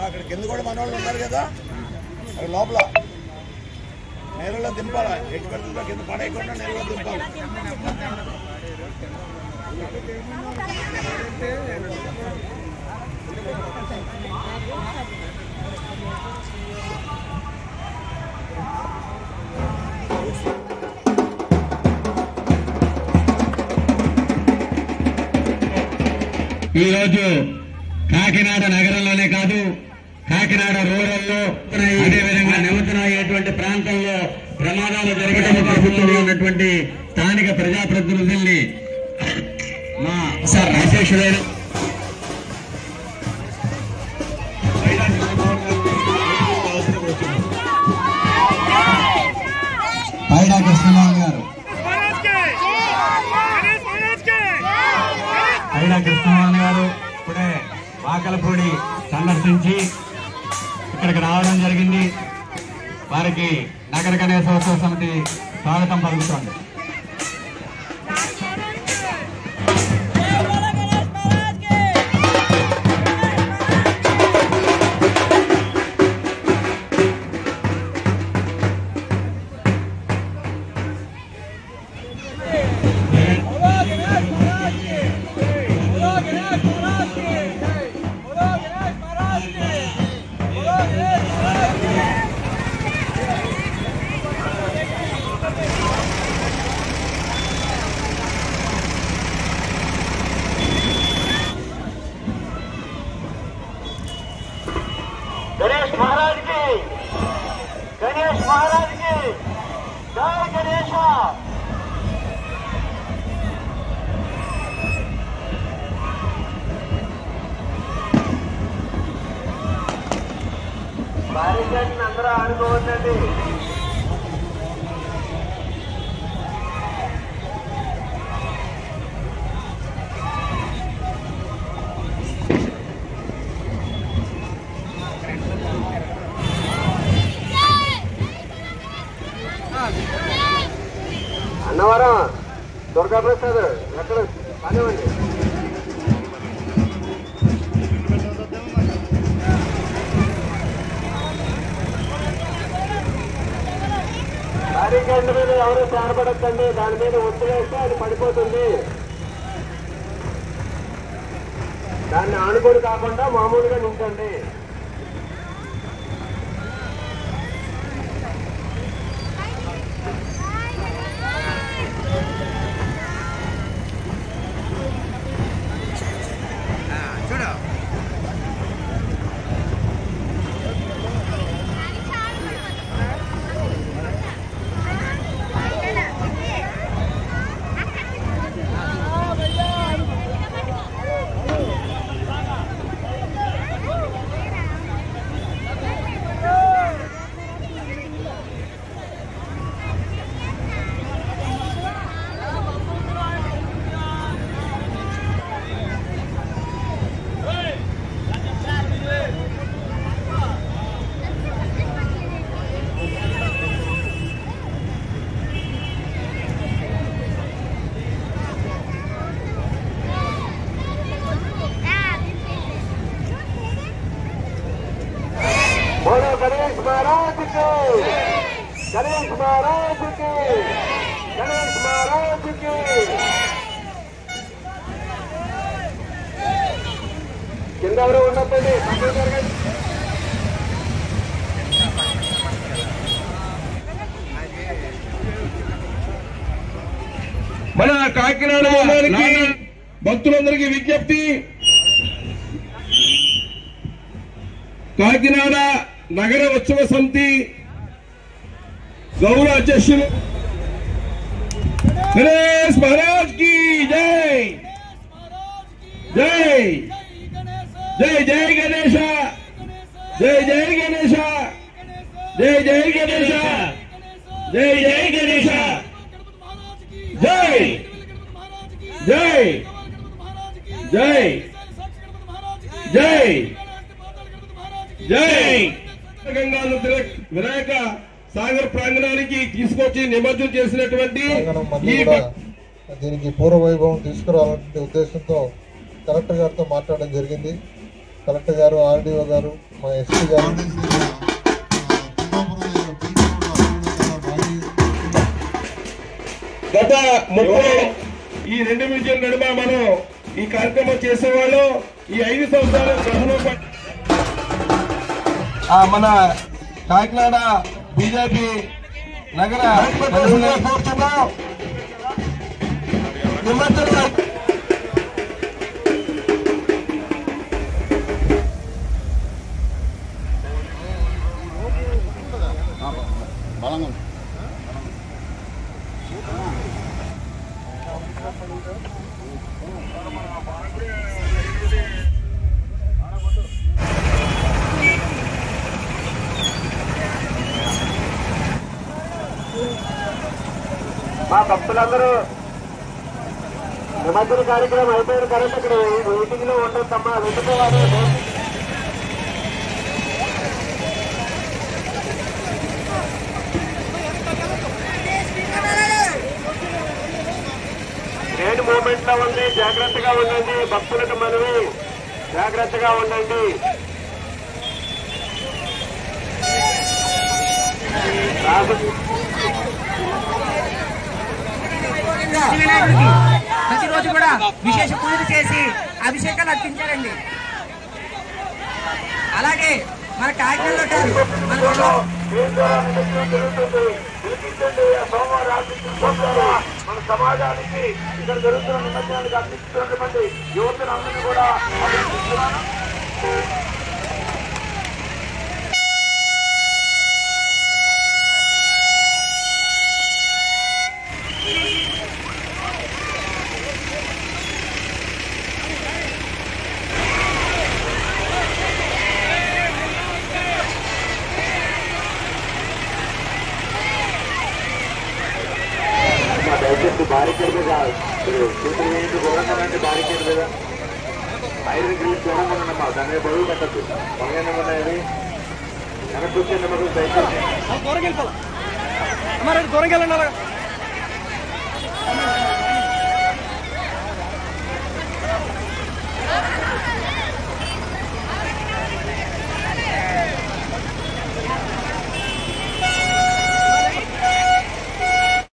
అక్కడ కింద కూడా మన వాళ్ళు ఉన్నారు కదా, అక్కడ లోపల నేలలో దింపాలా, ఎటు పెడుతుందో కింద పడేయకుండా నేలలో దింపాలి. ఈరోజు కాకినాడ నగరంలోనే కాదు, కాకినాడ రూరల్లో, అదేవిధంగా నిమజ్జనం అయ్యేటువంటి ప్రాంతంలో ప్రమాదాలు జరగడం ప్రభుత్వంలో ఉన్నటువంటి స్థానిక ప్రజాప్రతినిధుల్ని మా అధ్యక్షుడైన పైడా కృష్ణమోహన్ గారు ఇప్పుడే వాకలపూడి సందర్శించి ఇక్కడికి రావడం జరిగింది. వారికి నగర గణేశోత్సవ సమితి స్వాగతం పలుకుతోంది. गणेश महाराज की, गणेश महाराज की जय गणेश। బారికన్ అందరూ ఆడుకోవద్దండి. అన్నవరం దుర్గాప్రసాద్ ఎక్కడ కానివ్వండి. బారికేడ్ మీద ఎవరు చేరబడద్దండి, దాని మీద ఒత్తిడి అది పడిపోతుంది. దాన్ని ఆనుకొని కాకుండా మామూలుగా నించండి. गणेश महाराज के, गणेश महाराज के, गणेश महाराज के। किंद उन्नतंడి మన కాకినాడ మండలానికి భక్తులందరికీ విజ్ఞప్తి, కాకినాడ నగర ఉత్సవ సమితి గౌరవ అధ్యక్షులు గణేష్ మహారాజ్ కి జై, జై జై జై గణేశ, జై జై గణేశ, జై జై గణేశ, జై జై గణేశ, జై జై జై జై జై గంగాధర వినాయక సాగర్ ప్రాంగణానికి తీసుకొచ్చి నిమజ్జనం చేసినటువంటి దీనికి పూర్వ వైభవం తీసుకురావాలనే ఉద్దేశంతో కలెక్టర్ గారితో మాట్లాడడం జరిగింది. కలెక్టర్ గారు, ఆర్డీఓ గారు, మా ఎస్పీ గారు గత 30 ఈ 2 మ్యూజియం నడుమ మనం ఈ కార్యక్రమం చేసేవాళ్ళు ఈ 5 సంవత్సరాల గ్రహణం మన కాకినాడ బీజేపీ నగర మా భక్తులందరూ నిమజ్జన కార్యక్రమం అయిపోయిన తర్వాత ఇక్కడ వెయిటింగ్ లో ఉండొద్దమ్మా, వెళ్ళిపోవాలి. ట్రైన్ మూవ్మెంట్ లో ఉంది, జాగ్రత్తగా ఉండండి. భక్తులకు మనవి, జాగ్రత్తగా ఉండండి. ప్రతిరోజు కూడా విశేష పూజలు చేసి అభిషేకాలు అర్పించారండి. అలాగే మన కాకినాడలో మన సమాజానికి ఇక్కడ జరుగుతున్న నిమజ్జనానికి అందిస్తున్నటువంటి యువతను అందరినీ కూడా అభినందిస్తున్నాను. దయచేసి బారికేడ్ మీద చూసిన గవర్నమెంట్ బారికేడ్ మీద 5 గ్రీన్ దూరంగా ఉన్నామా, దాని మీద బరువు పెట్టద్దు. పొంగనే ఉన్నాయి వెనక్కి వచ్చే నెంబర్ దయచేసి దూరం వెళ్ళాలి.